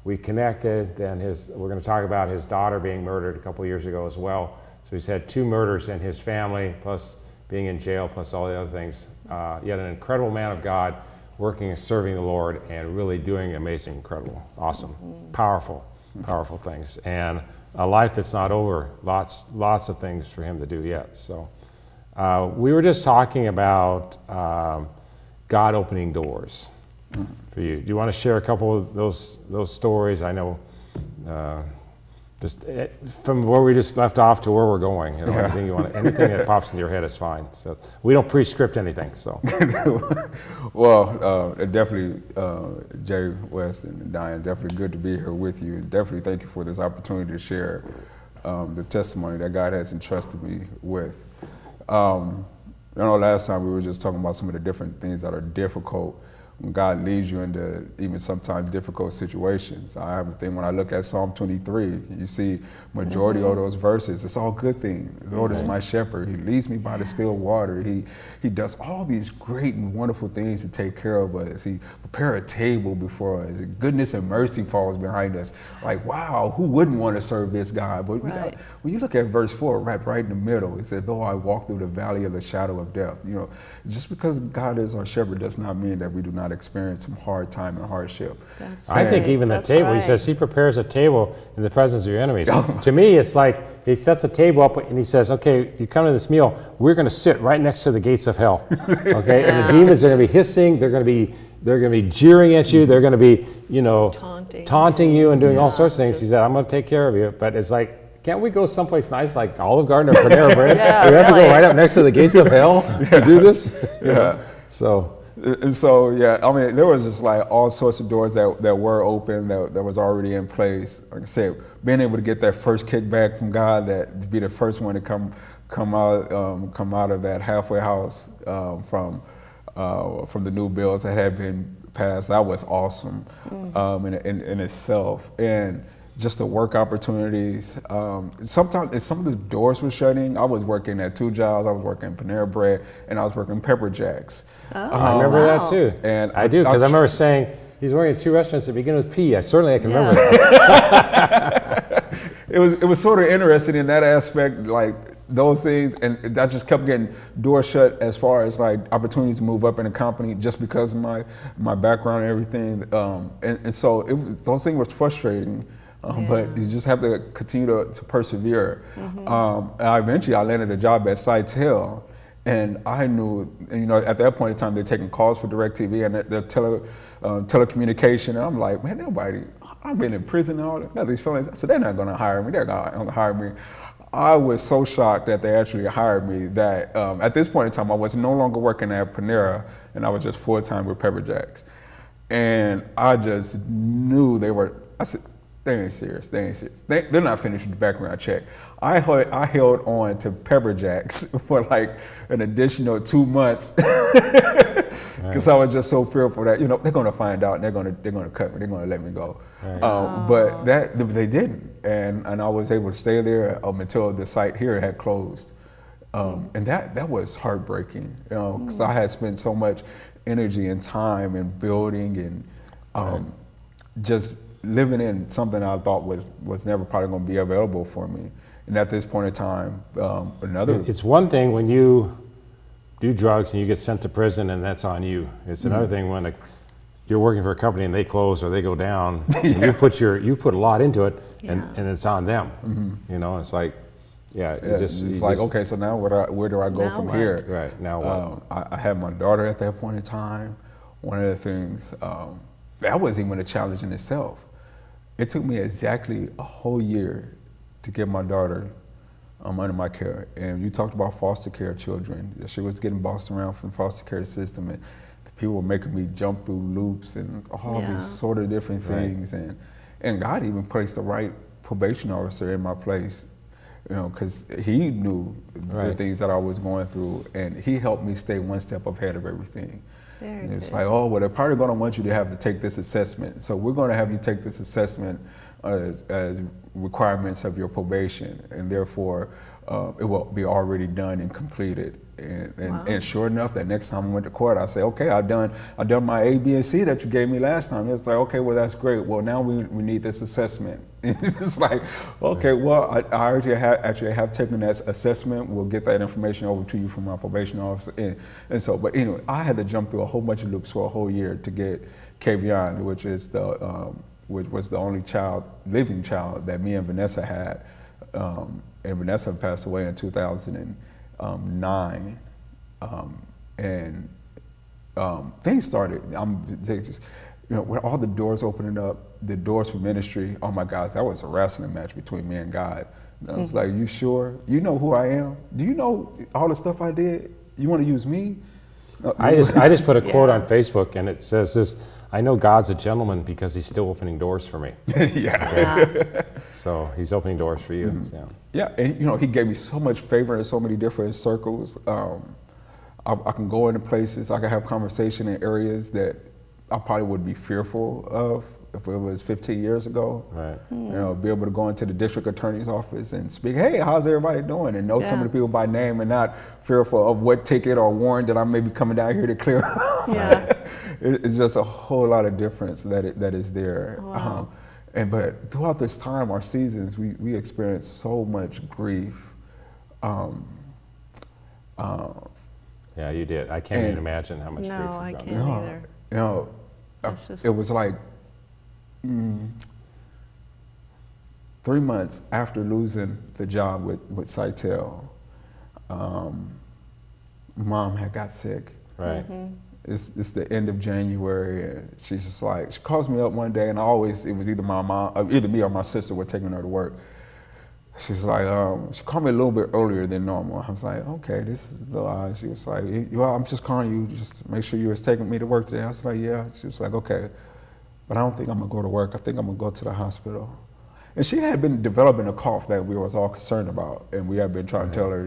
we connected, and we're going to talk about his daughter being murdered a couple years ago as well. So he's had 2 murders in his family, plus being in jail, plus all the other things. Yet an incredible man of God, working and serving the Lord, and really doing amazing, incredible, awesome, powerful things. And a life that's not over, lots of things for him to do yet. So we were just talking about God opening doors for you. Do you want to share a couple of those stories? I know just from where we just left off to where we're going. Anything that pops into your head is fine. So we don't pre-script anything. So well, definitely, Jay, West, and Diane, definitely good to be here with you. And definitely thank you for this opportunity to share the testimony that God has entrusted me with. I know last time we were just talking about some of the different things that are difficult when God leads you into even sometimes difficult situations. I have a thing when I look at Psalm 23, you see majority of those verses, it's all good things. The Lord is my shepherd. He leads me by the still water. He does all these great and wonderful things to take care of us. He prepares a table before us. Goodness and mercy falls behind us. Like, wow, who wouldn't want to serve this God? But when you look at verse 4, right in the middle, it said, though I walk through the valley of the shadow of death. You know, just because God is our shepherd does not mean that we do not experience some hard time and hardship. I think even the table, he says he prepares a table in the presence of your enemies. To me, it's like he sets a table up and he says, okay, you come to this meal, we're going to sit right next to the gates of hell. Okay, and the demons are going to be hissing, they're going to be jeering at you, they're going to be, you know, taunting you and doing all sorts of things. He said, I'm going to take care of you. But it's like, can't we go someplace nice like Olive Garden or Panera Bread? We have to go right up next to the gates of hell to do this? So. And so, yeah, I mean, there was just like all sorts of doors that were open, that was already in place. Like I said, being able to get that first kickback from God, that to be the first one to come out of that halfway house from the new bills that had been passed, that was awesome in itself. And just the work opportunities. Sometimes some of the doors were shutting. I was working at 2 jobs. I was working Panera Bread, and I was working Pepper Jacks. I remember that too. And I do, because I remember saying, he's working at 2 restaurants that begin with P. I can remember that. It was sort of interesting in that aspect, like those things, and that just kept getting doors shut as far as like opportunities to move up in the company just because of my background and everything. And so those things were frustrating. But you just have to continue to persevere. Eventually, I landed a job at Sitel, and I knew, you know, at that point in time, they're taking calls for DirecTV and their telecommunication. And I'm like, man, I've been in prison and all that. These feelings. I said, they're not going to hire me. They're not going to hire me. I was so shocked that they actually hired me that at this point in time, I was no longer working at Panera, and I was just full-time with Pepper Jacks. And I just knew I said, they ain't serious. They're not finished with the background check. I held on to Pepper Jacks for like an additional 2 months because I was just so fearful that, you know, they're going to find out and they're going to cut me. They're going to let me go. But they didn't, and I was able to stay there until the site here had closed, and that was heartbreaking, you know, because I had spent so much energy and time in building and just living in something I thought was never probably going to be available for me. And at this point in time, It's one thing when you do drugs and you get sent to prison and that's on you. It's another thing when you're working for a company and they close or they go down. You put a lot into it and it's on them. You know, it's like, okay, so now where do I go from here? Right, now what? I had my daughter at that point in time. One of the things, that was even a challenge in itself. It took me exactly a whole year to get my daughter under my care. And you talked about foster care children. She was getting bossed around from the foster care system, and the people were making me jump through loops and all these sort of different things. And God even placed the right probation officer in my place, you know, because he knew the things that I was going through, and he helped me stay one step ahead of everything. And it's like, oh, well, they're probably going to want you to have to take this assessment. So we're going to have you take this assessment as requirements of your probation. And therefore, it will be already done and completed. And sure enough, that next time I went to court, I say, okay, I done my A, B, and C that you gave me last time. It's like, okay, well, that's great. Well, now we need this assessment. It's like, okay, well, I already have taken that assessment. We'll get that information over to you from my probation officer. And so, but anyway, I had to jump through a whole bunch of loops for a whole year to get Kavion, which was the only living child that me and Vanessa had. And Vanessa passed away in 2009, and things started. With all the doors opening up, the doors for ministry. Oh my gosh, that was a wrestling match between me and God. And I was like, "You sure? You know who I am? Do you know all the stuff I did? You want to use me?" I just put a quote on Facebook, and it says this: "I know God's a gentleman because He's still opening doors for me." Yeah. So He's opening doors for you. Mm-hmm. Yeah. Yeah, and He gave me so much favor in so many different circles. I can go into places, I can have conversation in areas that I probably would be fearful of if it was 15 years ago. Right. Be able to go into the district attorney's office and speak, hey, how's everybody doing? And know some of the people by name and not fearful of what ticket or warrant that I may be coming down here to clear. Yeah. It's just a whole lot of difference that is there. Wow. But throughout this time, our seasons, we experienced so much grief. Yeah, you did. I can't even imagine how much grief. No, I you've gone can't through. either. It was like 3 months after losing the job with Sitel, Mom had got sick. Right. It's the end of January, and she's just like, she calls me up one day, and it was either my mom, either me or my sister were taking her to work. She's like, she called me a little bit earlier than normal. I was like, okay, this is a lie. She was like, well, I'm just calling you just to make sure you was taking me to work today. I was like, yeah. She was like, okay, but I don't think I'm gonna go to work. I think I'm gonna go to the hospital. And she had been developing a cough that we was all concerned about, and we had been trying to tell her,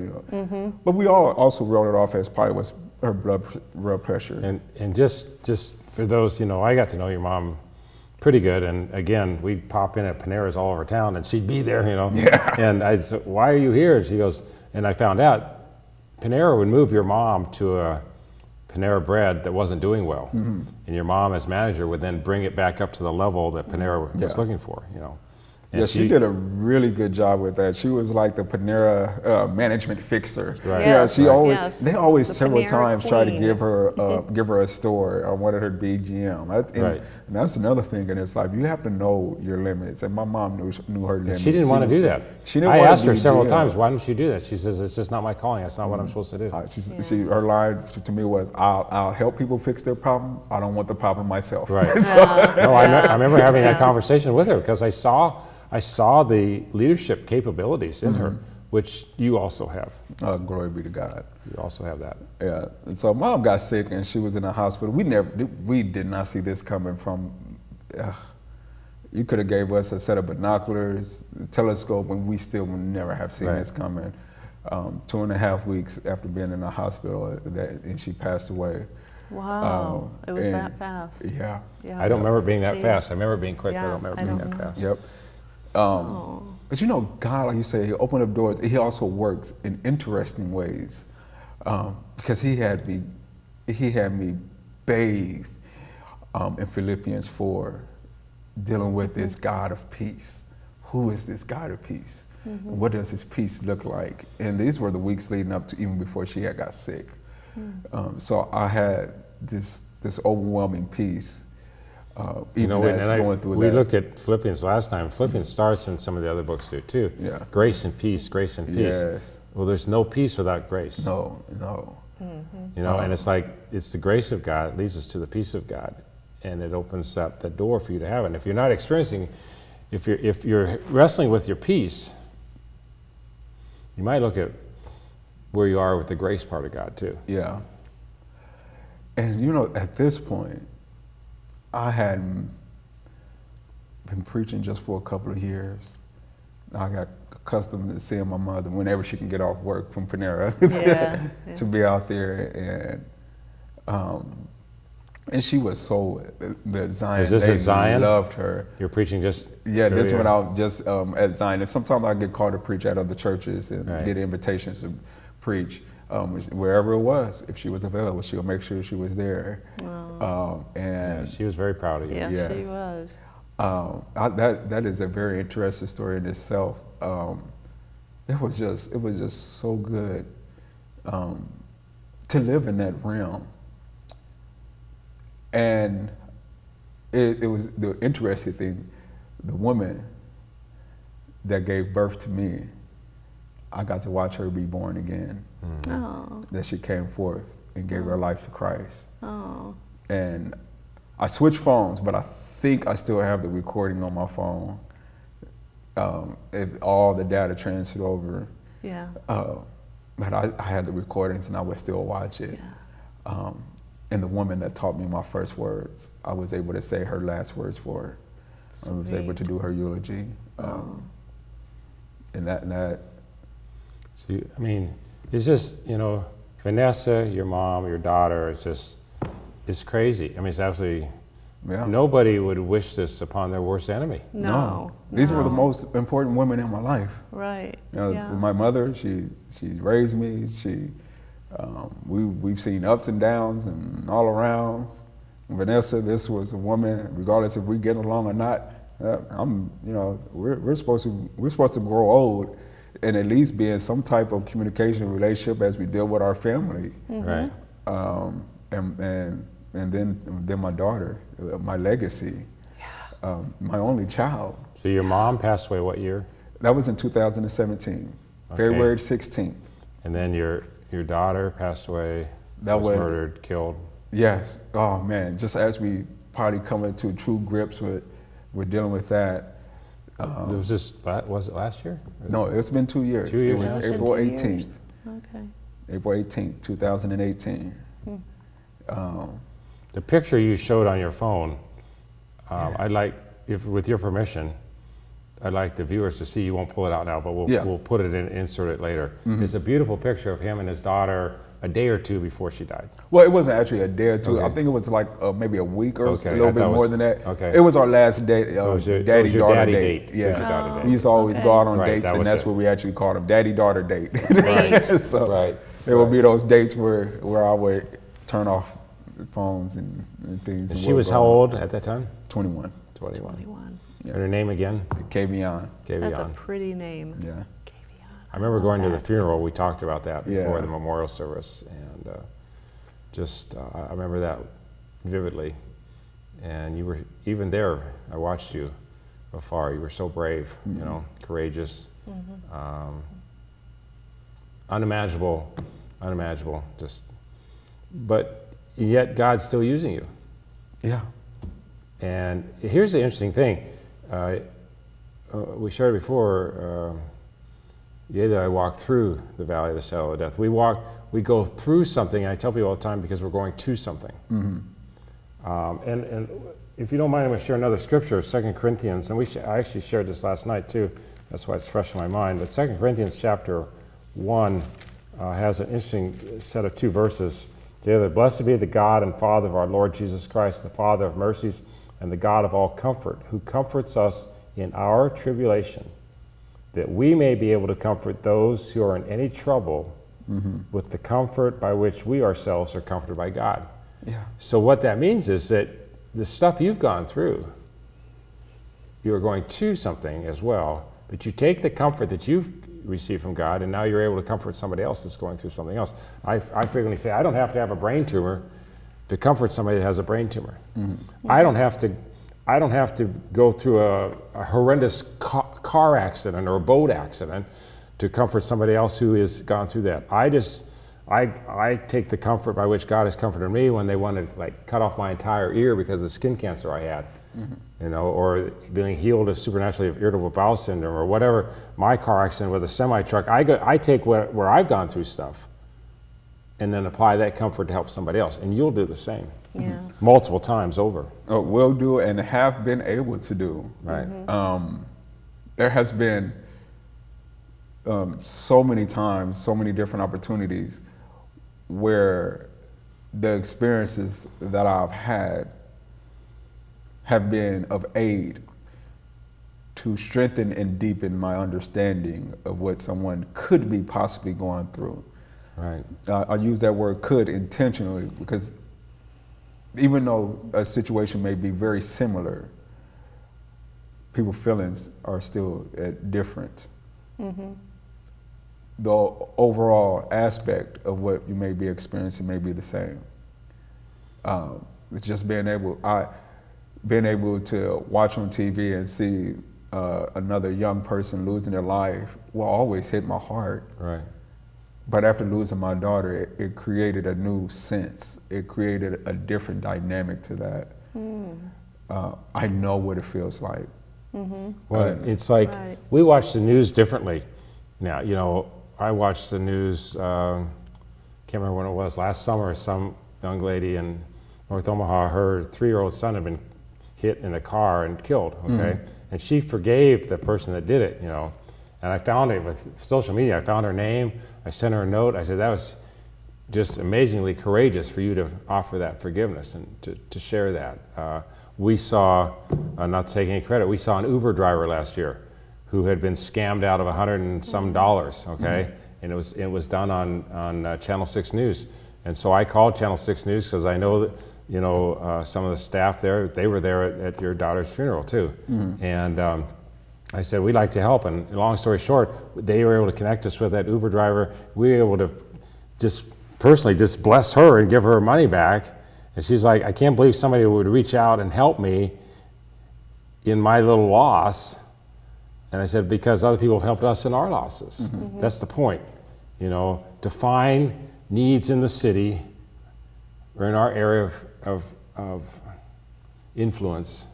But we all also wrote it off as probably was her blood pressure. And just for those, I got to know your mom pretty good, and again, we'd pop in at Panera's all over town, and she'd be there, Yeah. And I said, why are you here? And she goes, and I found out Panera would move your mom to a Panera Bread that wasn't doing well, and your mom as manager would then bring it back up to the level that Panera was looking for, And yeah, she did a really good job with that. She was like the Panera management fixer. Right. Yeah, Yes, she always. yes. They always The several Panera times try to queen. give her a store. I wanted her BGM. Right. And that's another thing in this life. You have to know your limits. And my mom knew her limits. She didn't want to do that. She didn't I want asked to her be several GM. times, why don't you do that? She says, it's just not my calling. That's not what I'm supposed to do. Her line to me was, I'll help people fix their problem. I don't want the problem myself. Right. No, I remember having that conversation with her because I saw the leadership capabilities in her, which you also have. Glory be to God. You also have that. Yeah, and so Mom got sick and she was in the hospital. We did not see this coming from. You could have gave us a set of binoculars, a telescope, and we still would never have seen this coming. 2.5 weeks after being in the hospital, and she passed away. Wow, it was that fast. Yeah. Yeah. I don't remember it being that Gee. fast. I remember it being quick, but I Yeah, don't remember I being don't that fast. Yep. But God, like you say, He opened up doors. He also works in interesting ways, because He had me bathed in Philippians 4, dealing with this God of peace. Who is this God of peace? What does His peace look like? And these were the weeks leading up to even before she had got sick. So I had this overwhelming peace. Even as going through we that. looked at Philippians last time. Philippians starts in some of the other books too. Yeah. Grace and peace, grace and peace. Yes. Well, there's no peace without grace. No. And it's like, it's the grace of God that leads us to the peace of God. And it opens up the door for you to have it. And if you're not experiencing, if you're wrestling with your peace, you might look at where you are with the grace part of God too. Yeah. And at this point, I hadn't been preaching just for a couple of years. I got accustomed to seeing my mother whenever she can get off work from Panera Yeah. to be out there. And And she was so, the Zion, Is this they at Zion? loved her. You're preaching just Yeah, this earlier? one I was just at Zion. And sometimes I get called to preach at other churches and Right. get invitations to preach wherever it was. If she was available, she'll make sure she was there. And She was very proud of you. Yes, she Yes. was. that is a very interesting story in itself. It was just so good to live in that realm. And it was the interesting thing, the woman that gave birth to me, I got to watch her be born again. Oh, That she came forth and gave her life to Christ. oh, And I switched phones, but I think I still have the recording on my phone. If all the data transferred over, yeah, but I had the recordings and I would still watch it. yeah. And the woman that taught me my first words, I was able to say her last words for her. I was able to do her eulogy. And that So, I mean, it's just, Vanessa, your mom, your daughter, it's crazy. I mean, it's absolutely, yeah. nobody would wish this upon their worst enemy. No, These were the no. most important women in my life. Right. Yeah. My mother, she raised me. We've seen ups and downs and all arounds. Vanessa, this was a woman, regardless if we get along or not. We're supposed to grow old and at least be in some type of communication relationship as we deal with our family. Right. And then my daughter, my legacy, my only child. So your mom passed away what year? That was in 2017, Okay. February 16th. And then your daughter passed away, That was was- murdered, killed. Yes. Oh man, just as we probably come into true grips with dealing with that. Was it last year? No, it's been 2 years. 2 years It was now? It's been April 2 18th. years. Okay. April 18th, 2018. The picture you showed on your phone, I'd like, with your permission, I'd like the viewers to see. You won't pull it out now, but we'll put it in, insert it later. It's a beautiful picture of him and his daughter a day or two before she died. Well, it wasn't actually a day or two. Okay. I think it was like maybe a week or Okay, a I little bit thought it more was- than that. okay. It was our last date, It was your daddy-daughter daddy date. date. It was your Yeah. daughter Oh. date. We used to always Okay. go out on Right, dates, that and was that's it. what we actually called them, daddy-daughter date. Right. So Right. there would be those dates where I would turn off the phones and things. And She we'll was go how on. old at that time? 21. 21. 21. Yeah. And her name again? Kavion. That's a Kavion. pretty name. Yeah. Kavion. I remember love going to the that. funeral. We talked about that before Yeah. the memorial service, and I remember that vividly. And you were even there. I watched you afar. You were so brave, courageous, unimaginable. But yet God's still using you. Yeah. And here's the interesting thing. We shared before, yea, though I walk through the valley of the shadow of death. We go through something, and I tell people all the time, because we're going to something. And if you don't mind, I'm going to share another scripture, 2 Corinthians, and I actually shared this last night too. That's why it's fresh in my mind. But 2 Corinthians chapter 1 has an interesting set of 2 verses. Together, blessed be the God and Father of our Lord Jesus Christ, the Father of mercies and the God of all comfort, who comforts us in our tribulation, that we may be able to comfort those who are in any trouble with the comfort by which we ourselves are comforted by God. Yeah. So what that means is that the stuff you've gone through, you're going to something as well, but you take the comfort that you've received from God, and now you're able to comfort somebody else that's going through something else. I frequently say, I don't have to have a brain tumor to comfort somebody that has a brain tumor. I don't have to go through a horrendous car accident or a boat accident to comfort somebody else who has gone through that. I take the comfort by which God has comforted me when they wanted to cut off my entire ear because of the skin cancer I had, or being healed of supernaturally of irritable bowel syndrome or whatever. My car accident with a semi truck, I take where I've gone through stuff, and then apply that comfort to help somebody else, and you'll do the same. Yeah. Multiple times over. Will do and have been able to do. Right. There has been so many times, so many different opportunities where the experiences that I've had have been of aid to strengthen and deepen my understanding of what someone could be possibly going through. Right. I use that word "could" intentionally because even though a situation may be very similar, people's feelings are still different. The overall aspect of what you may be experiencing may be the same. It's just being able to watch on TV and see another young person losing their life will always hit my heart. Right. But after losing my daughter, it created a new sense. It created a different dynamic to that. I know what it feels like. Well, it's like Right. we watch the news differently now. You know, I watched the news, can't remember when it was, last summer, some young lady in North Omaha, her 3-year-old son had been hit in a car and killed, okay? And she forgave the person that did it, you know. And I found it with social media. I found her name. I sent her a note. I said, that was just amazingly courageous for you to offer that forgiveness and to share that. We saw, not to take any credit, we saw an Uber driver last year who had been scammed out of $100 and some, okay? And it was done on Channel 6 News. And so I called Channel 6 News because I know that, you know, some of the staff there, they were there at your daughter's funeral too. And I said, we'd like to help. And long story short, they were able to connect us with that Uber driver. We were able to just personally just bless her and give her money back. And she's like, I can't believe somebody would reach out and help me in my little loss. And I said, because other people have helped us in our losses. That's the point. You know, to find needs in the city or in our area of influence.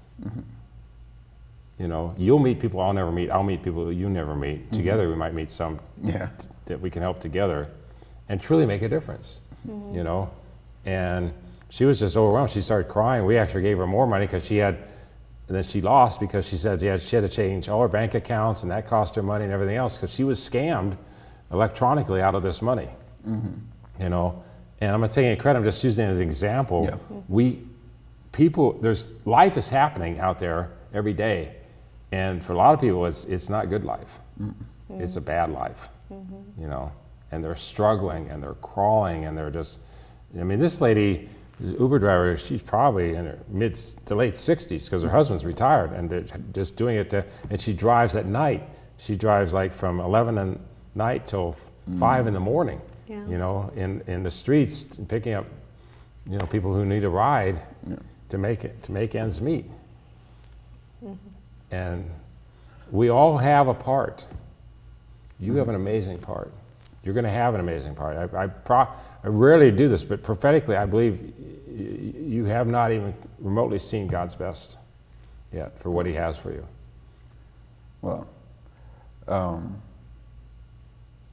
You know, you'll meet people I'll never meet. I'll meet people that you never meet. Together we might meet some that we can help together and truly make a difference, you know. And she was just overwhelmed. She started crying. We actually gave her more money because she had, and then she lost because she said she had to change all her bank accounts and that cost her money and everything else because she was scammed electronically out of this money, you know. And I'm not taking any credit, I'm just using it as an example. Life is happening out there every day. And for a lot of people, it's not good life. It's a bad life, you know. And they're struggling and they're crawling and they're just, I mean, this lady, Uber driver, she's probably in her mid to late 60s because her husband's retired and they're just doing it and she drives at night. She drives like from 11 at night till 5 in the morning, you know, in the streets, picking up, you know, people who need a ride to make ends meet. And we all have a part. You have an amazing part. You're going to have an amazing part. I rarely do this, but prophetically, I believe you have not even remotely seen God's best yet for what He has for you. Well,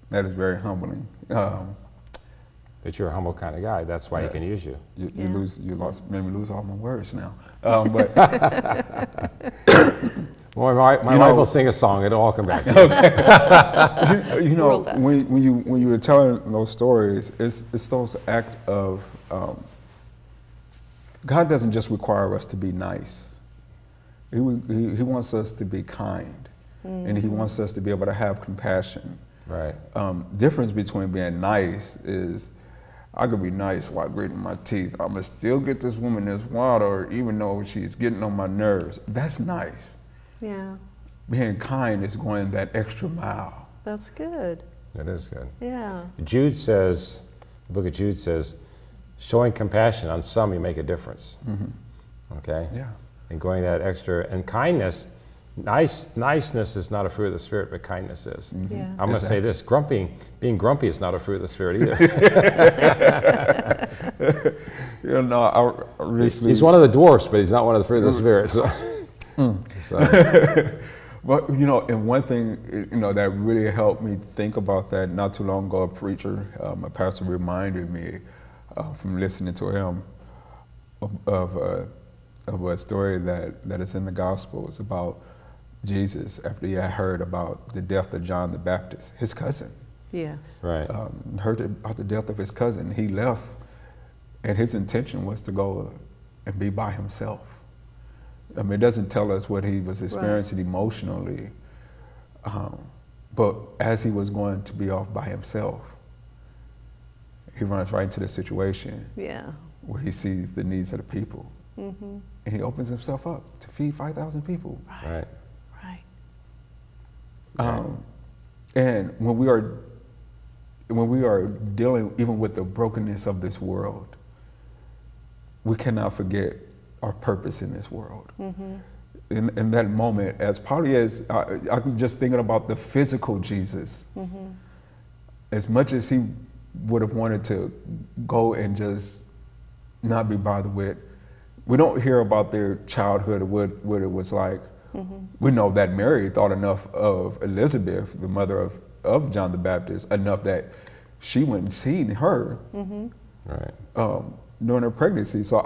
that is very humbling. But you're a humble kind of guy. That's why He can use you. You made me lose all my words now. But well, my wife will sing a song. It'll all come back to you. you know, when you were telling those stories, it's those acts of God doesn't just require us to be nice. He wants us to be kind, and He wants us to be able to have compassion. Right. Difference between being nice is I could be nice while gritting my teeth. I'm gonna still get this woman this water, even though she's getting on my nerves. That's nice. Yeah, Being kind is going that extra mile. that's good. It is good. Yeah. Jude says, the book of Jude says, showing compassion on some you make a difference. Okay? Yeah. And going that extra, and kindness, niceness is not a fruit of the Spirit, but kindness is. Yeah. I'm going to say this, being grumpy is not a fruit of the Spirit either. You know, I recently... He's one of the dwarfs, but he's not one of the fruit of the Spirit. So. But, you know, and one thing, you know, that really helped me think about that, not too long ago, a preacher, my pastor reminded me from listening to him of a story that is in the Gospels about Jesus after he had heard about the death of John the Baptist, his cousin. Yes. Right. Heard about the death of his cousin. He left And his intention was to go and be by himself. I mean, it doesn't tell us what he was experiencing emotionally, but as he was going to be off by himself, he runs right into the situation Yeah. where he sees the needs of the people. Mm-hmm. And he opens himself up to feed 5,000 people. Right. Right. And when we are dealing even with the brokenness of this world, we cannot forget our purpose in this world. Mm-hmm. In that moment, as probably as I'm just thinking about the physical Jesus, Mm-hmm. as much as he would have wanted to go and just not be bothered with, we don't hear about their childhood or what it was like. Mm-hmm. We know that Mary thought enough of Elizabeth, the mother of John the Baptist, enough that she went and seen her Mm-hmm. Right. during her pregnancy. So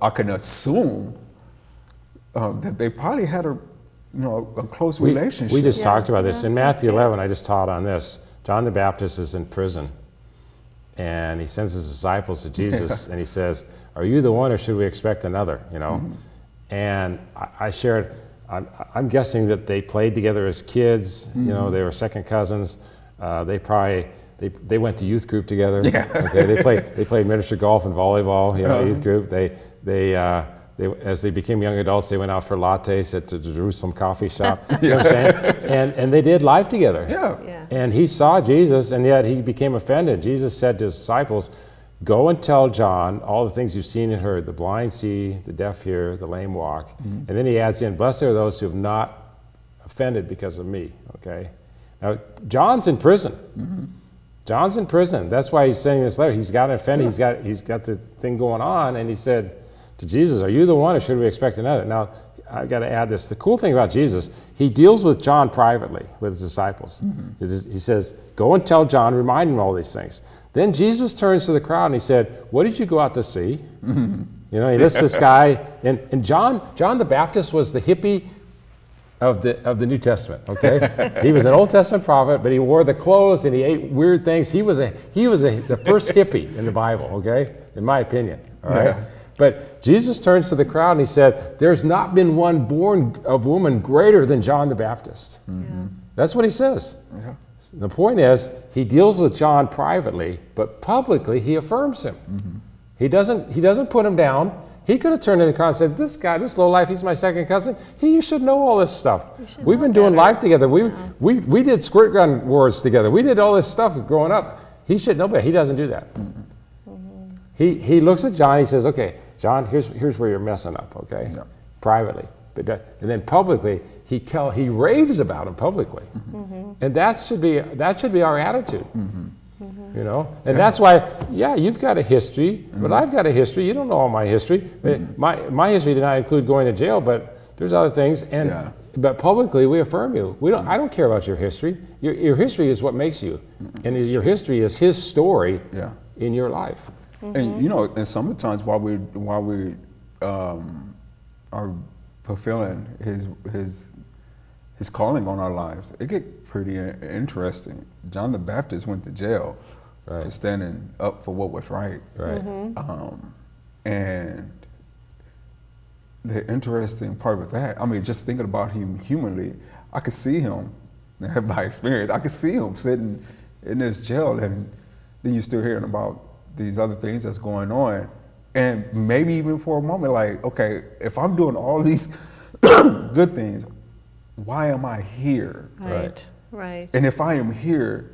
I can assume that they probably had a close relationship. We just Yeah, talked about this. yeah, In that's Matthew good. 11, I just taught on this. John the Baptist is in prison, and he sends his disciples to Jesus, and he says, "Are you the one, or should we expect another?" You know, and I shared. I'm guessing that they played together as kids. You know, they were second cousins. They probably they went to youth group together. Yeah. Okay, they played miniature golf and volleyball. You know, youth group. They as they became young adults, they went out for lattes at the Jerusalem coffee shop. You know what I'm saying? And they did life together. Yeah. Yeah. And he saw Jesus, and yet he became offended. Jesus said to his disciples, "Go and tell John all the things you've seen and heard. The blind see, the deaf hear, the lame walk." And then he adds in, "Blessed are those who have not offended because of me." Okay. Now, John's in prison. John's in prison. That's why he's saying this letter. He's got offended. He's got the thing going on, and he said to Jesus, "Are you the one, or should we expect another?" Now, I've got to add this. The cool thing about Jesus, he deals with John privately with his disciples. He says, "Go and tell John, remind him all these things." Then Jesus turns to the crowd and he said, "What did you go out to see?" You know, he lists this guy, and John the Baptist was the hippie of the New Testament. Okay, he was an Old Testament prophet, but he wore the clothes and he ate weird things. He was the first hippie in the Bible. Okay, in my opinion. All right. Yeah. But Jesus turns to the crowd and he said, "There's not been one born of woman greater than John the Baptist." Yeah. That's what he says. Yeah. The point is, he deals with John privately, but publicly he affirms him. He doesn't put him down. He could have turned to the crowd and said, "This guy, this lowlife, he's my second cousin. You should know all this stuff. We've been doing life together. We did squirt gun wars together. We did all this stuff growing up. He should know better." He doesn't do that. He looks at John. He says, "Okay, John, here's where you're messing up." Okay, Yeah. privately, and then publicly he raves about him publicly, and that should be our attitude. You know, and that's why, yeah, you've got a history, but I've got a history. You don't know all my history. My history did not include going to jail, but there's other things. And Yeah. but publicly, we affirm you. I don't care about your history. Your history is what makes you, and your history is his story Yeah. in your life. And you know, and sometimes while we are fulfilling his calling on our lives, it get pretty interesting. John the Baptist went to jail Right. for standing up for what was right. Right. And the interesting part with that, I mean, just thinking about him humanly, I could see him, by experience, I could see him sitting in this jail, and then you're still hearing about these other things that's going on. And maybe even for a moment, like, okay, if I'm doing all these good things, why am I here? Right. Right. And if I am here,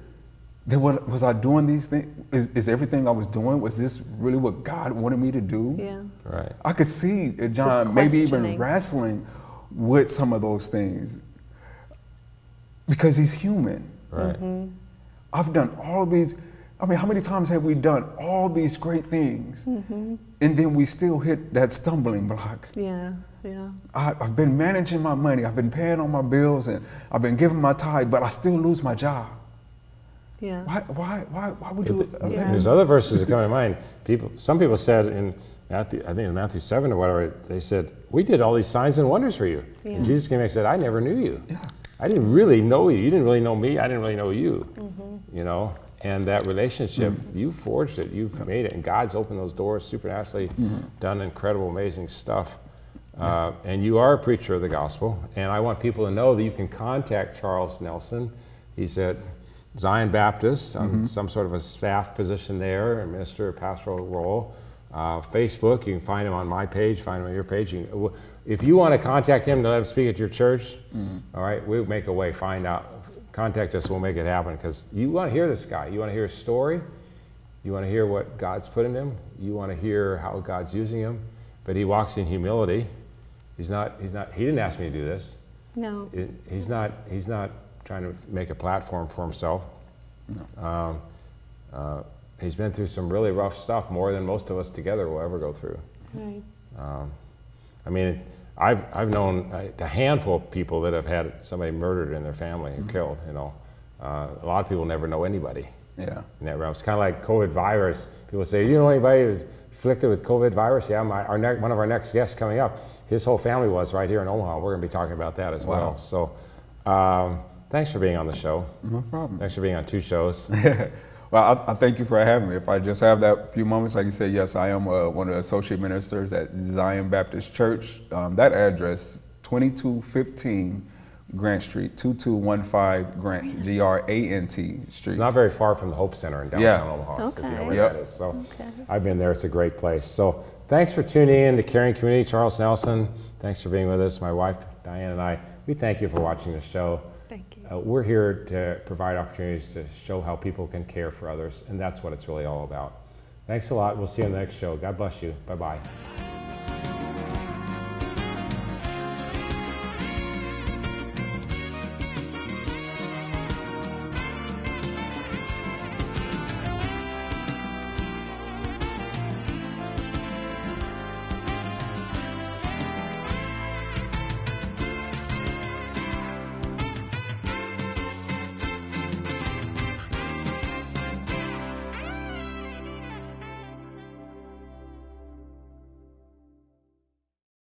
then what was I doing these things? Is everything I was doing, was this really what God wanted me to do? Yeah. Right. I could see John Just maybe even questioning. wrestling with some of those things because he's human. Right. I've done all these, I mean, how many times have we done all these great things and then we still hit that stumbling block? Yeah. Yeah. I've been managing my money, I've been paying all my bills, and I've been giving my tithe, but I still lose my job. Yeah. Why would you? Yeah. There's other verses that come to mind. Some people said in Matthew, I think in Matthew 7 or whatever, they said, "We did all these signs and wonders for you." Yeah. And Jesus came back and said, "I never knew you. Yeah. I didn't really know you. You didn't really know me. I didn't really know you." You know, And that relationship, you forged it, you've made it, and God's opened those doors supernaturally, done incredible, amazing stuff. And you are a preacher of the gospel, and I want people to know that you can contact Charles Nelson. He's at Zion Baptist, on some sort of a staff position there, a minister, a pastoral role. Facebook, you can find him on my page, find him on your page. If you want to contact him to let him speak at your church, all right, we'll make a way, find out. Contact us, we'll make it happen, because you want to hear this guy. You want to hear his story. You want to hear what God's put in him. You want to hear how God's using him. But he walks in humility. He didn't ask me to do this. No. He's not trying to make a platform for himself. No. He's been through some really rough stuff, more than most of us together will ever go through. Right. I mean, I've known a handful of people that have had somebody murdered in their family and killed, you know. A lot of people never know anybody. Yeah. In that realm. It's kind of like COVID virus. People say, do you know anybody who's afflicted with COVID virus? Yeah, one of our next guests coming up, his whole family was right here in Omaha. We're going to be talking about that as well. So thanks for being on the show. No problem. Thanks for being on 2 shows. Well, I thank you for having me. If I just have that few moments, like you said, yes, I am one of the associate ministers at Zion Baptist Church. That address, 2215 Grant Street, 2215 Grant, G-R-A-N-T Street. It's not very far from the Hope Center in downtown Omaha, if you know where that is. So I've been there, it's a great place. So thanks for tuning in to Caring Community. Charles Nelson, thanks for being with us. My wife, Diane, and I, we thank you for watching the show. Thank you. We're here to provide opportunities to show how people can care for others, and that's what it's really all about. Thanks a lot. We'll see you on the next show. God bless you. Bye-bye.